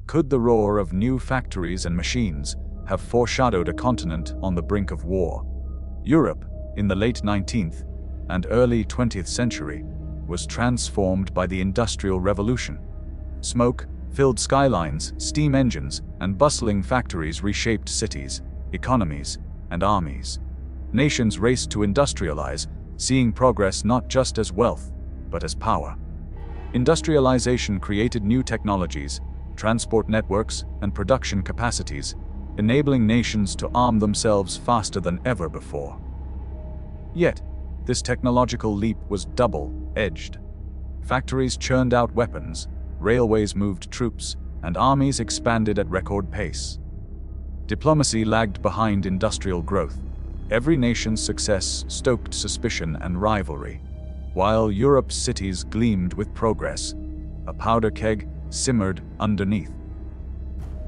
Could the roar of new factories and machines have foreshadowed a continent on the brink of war? Europe, in the late 19th and early 20th century, was transformed by the Industrial Revolution. Smoke filled skylines, steam engines, and bustling factories reshaped cities, economies, and armies. Nations raced to industrialize, seeing progress not just as wealth, but as power. Industrialization created new technologies, transport networks, and production capacities, enabling nations to arm themselves faster than ever before. Yet, this technological leap was double-edged. Factories churned out weapons, railways moved troops, and armies expanded at record pace. Diplomacy lagged behind industrial growth. Every nation's success stoked suspicion and rivalry. While Europe's cities gleamed with progress, a powder keg simmered underneath.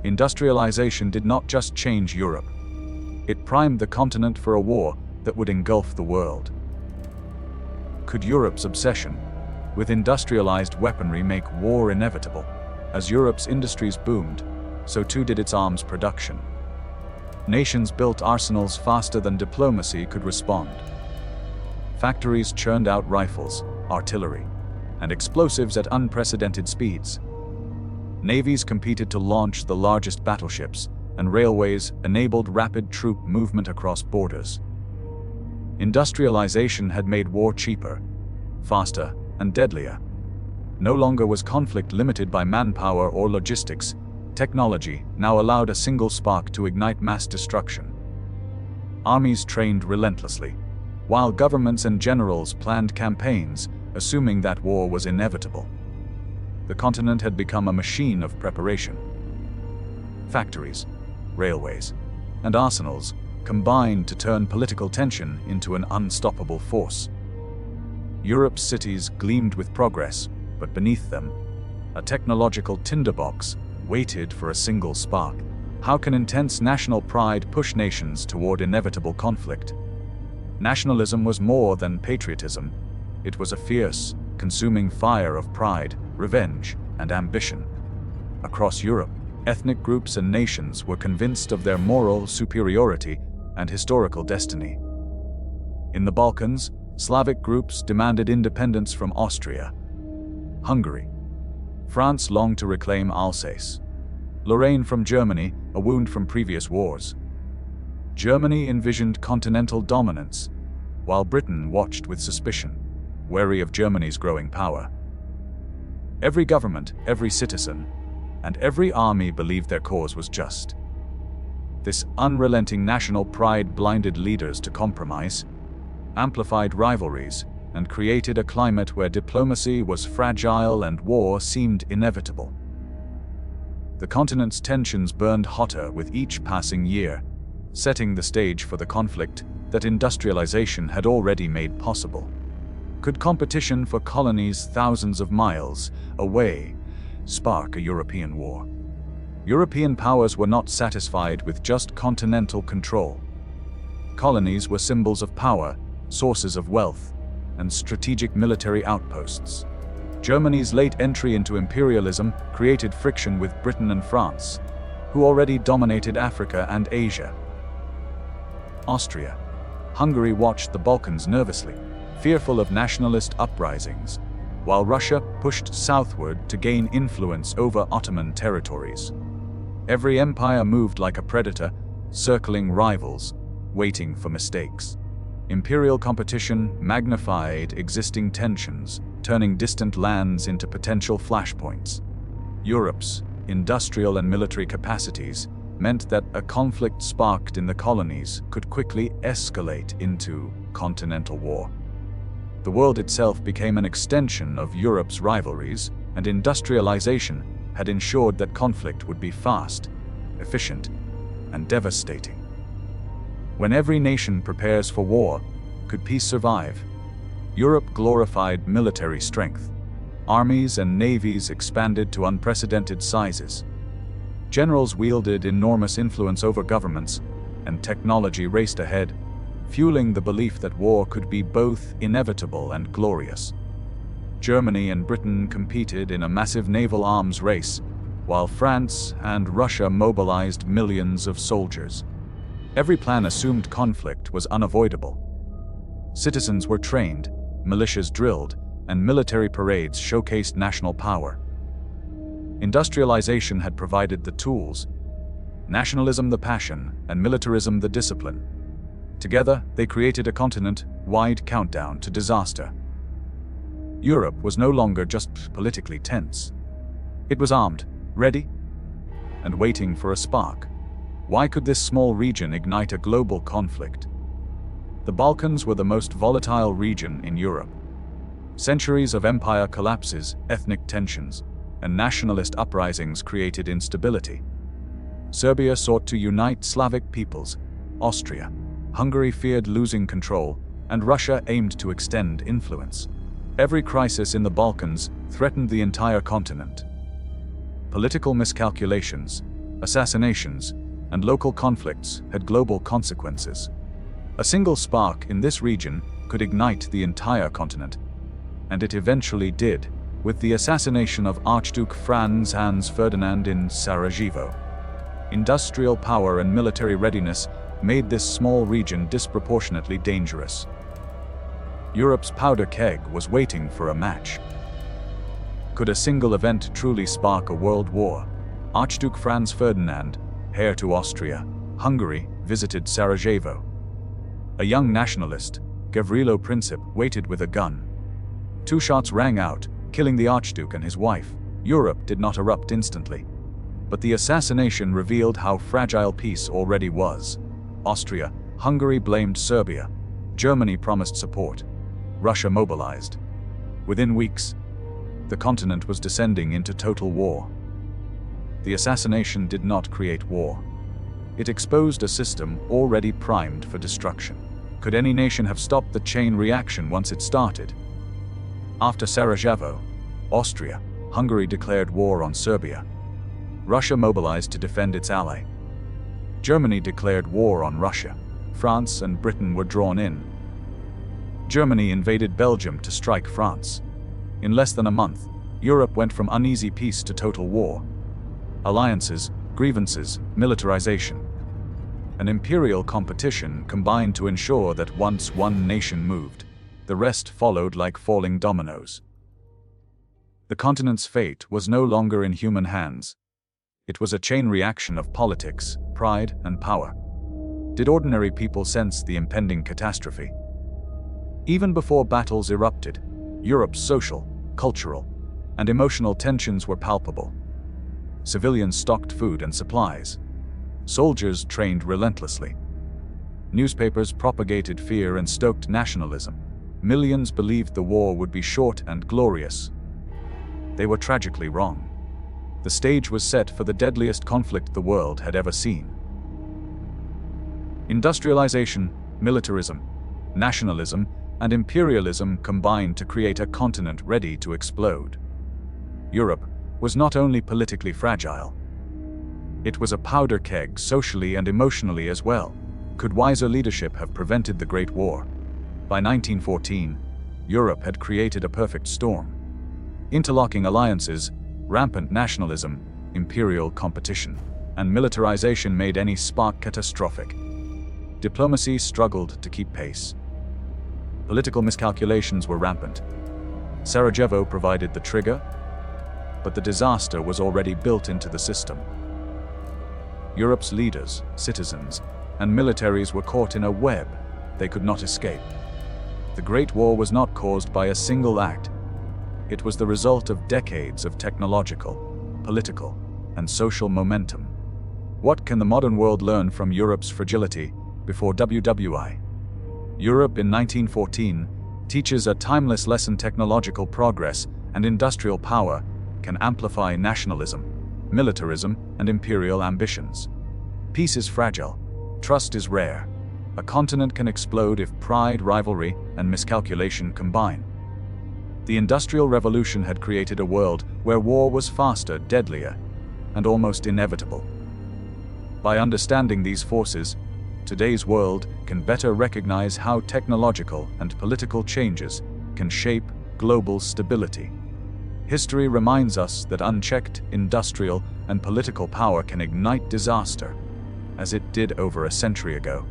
Industrialization did not just change Europe. It primed the continent for a war that would engulf the world. Could Europe's obsession with industrialized weaponry make war inevitable? As Europe's industries boomed, so too did its arms production. Nations built arsenals faster than diplomacy could respond. Factories churned out rifles, artillery, and explosives at unprecedented speeds. Navies competed to launch the largest battleships, and railways enabled rapid troop movement across borders. Industrialization had made war cheaper, faster, and deadlier. No longer was conflict limited by manpower or logistics. Technology now allowed a single spark to ignite mass destruction. Armies trained relentlessly, while governments and generals planned campaigns, assuming that war was inevitable. The continent had become a machine of preparation. Factories, railways, and arsenals combined to turn political tension into an unstoppable force. Europe's cities gleamed with progress, but beneath them, a technological tinderbox waited for a single spark. How can intense national pride push nations toward inevitable conflict? Nationalism was more than patriotism. It was a fierce, consuming fire of pride, revenge, and ambition. Across Europe, ethnic groups and nations were convinced of their moral superiority and historical destiny. In the Balkans, Slavic groups demanded independence from Austria. Hungary. France longed to reclaim Alsace. Lorraine from Germany, a wound from previous wars. Germany envisioned continental dominance, while Britain watched with suspicion, wary of Germany's growing power. Every government, every citizen, and every army believed their cause was just. This unrelenting national pride blinded leaders to compromise, amplified rivalries, and created a climate where diplomacy was fragile and war seemed inevitable. The continent's tensions burned hotter with each passing year, setting the stage for the conflict that industrialization had already made possible. Could competition for colonies thousands of miles away spark a European war? European powers were not satisfied with just continental control. Colonies were symbols of power, sources of wealth, and strategic military outposts. Germany's late entry into imperialism created friction with Britain and France, who already dominated Africa and Asia. Austria. Hungary watched the Balkans nervously, fearful of nationalist uprisings, while Russia pushed southward to gain influence over Ottoman territories. Every empire moved like a predator, circling rivals, waiting for mistakes. Imperial competition magnified existing tensions, turning distant lands into potential flashpoints. Europe's industrial and military capacities meant that a conflict sparked in the colonies could quickly escalate into continental war. The world itself became an extension of Europe's rivalries, and industrialization had ensured that conflict would be fast, efficient, and devastating. When every nation prepares for war, could peace survive? Europe glorified military strength. Armies and navies expanded to unprecedented sizes. Generals wielded enormous influence over governments, and technology raced ahead, fueling the belief that war could be both inevitable and glorious. Germany and Britain competed in a massive naval arms race, while France and Russia mobilized millions of soldiers. Every plan assumed conflict was unavoidable. Citizens were trained, militias drilled, and military parades showcased national power. Industrialization had provided the tools, nationalism the passion, and militarism the discipline. Together, they created a continent-wide countdown to disaster. Europe was no longer just politically tense. It was armed, ready, and waiting for a spark. Why could this small region ignite a global conflict? The Balkans were the most volatile region in Europe. Centuries of empire collapses, ethnic tensions, and nationalist uprisings created instability. Serbia sought to unite Slavic peoples. Austria, Hungary feared losing control, and Russia aimed to extend influence. Every crisis in the Balkans threatened the entire continent. Political miscalculations, assassinations, and local conflicts had global consequences. A single spark in this region could ignite the entire continent, and it eventually did, with the assassination of Archduke Franz Hans Ferdinand in Sarajevo. Industrial power and military readiness made this small region disproportionately dangerous. Europe's powder keg was waiting for a match. Could a single event truly spark a world war? Archduke Franz Ferdinand, heir to Austria, Hungary, visited Sarajevo. A young nationalist, Gavrilo Princip, waited with a gun. 2 shots rang out, killing the Archduke and his wife. Europe did not erupt instantly, but the assassination revealed how fragile peace already was. Austria, Hungary blamed Serbia. Germany promised support. Russia mobilized. Within weeks, the continent was descending into total war. The assassination did not create war. It exposed a system already primed for destruction. Could any nation have stopped the chain reaction once it started? After Sarajevo, Austria, Hungary declared war on Serbia. Russia mobilized to defend its ally. Germany declared war on Russia. France and Britain were drawn in. Germany invaded Belgium to strike France. In less than a month, Europe went from uneasy peace to total war. Alliances, grievances, militarization. An imperial competition combined to ensure that once one nation moved, the rest followed like falling dominoes. The continent's fate was no longer in human hands. It was a chain reaction of politics, pride, and power. Did ordinary people sense the impending catastrophe? Even before battles erupted, Europe's social, cultural, and emotional tensions were palpable. Civilians stocked food and supplies. Soldiers trained relentlessly. Newspapers propagated fear and stoked nationalism. Millions believed the war would be short and glorious. They were tragically wrong. The stage was set for the deadliest conflict the world had ever seen. Industrialization, militarism, nationalism, and imperialism combined to create a continent ready to explode. Europe was not only politically fragile, it was a powder keg socially and emotionally as well. Could wiser leadership have prevented the Great War? By 1914, Europe had created a perfect storm. Interlocking alliances, rampant nationalism, imperial competition, and militarization made any spark catastrophic. Diplomacy struggled to keep pace. Political miscalculations were rampant. Sarajevo provided the trigger, but the disaster was already built into the system. Europe's leaders, citizens, and militaries were caught in a web they could not escape. The Great War was not caused by a single act. It was the result of decades of technological, political, and social momentum. What can the modern world learn from Europe's fragility before WWI? Europe in 1914 teaches a timeless lesson: technological progress and industrial power can amplify nationalism, militarism, and imperial ambitions. Peace is fragile. Trust is rare. A continent can explode if pride, rivalry, and miscalculation combine. The Industrial Revolution had created a world where war was faster, deadlier, and almost inevitable. By understanding these forces, today's world can better recognize how technological and political changes can shape global stability. History reminds us that unchecked industrial and political power can ignite disaster, as it did over a century ago.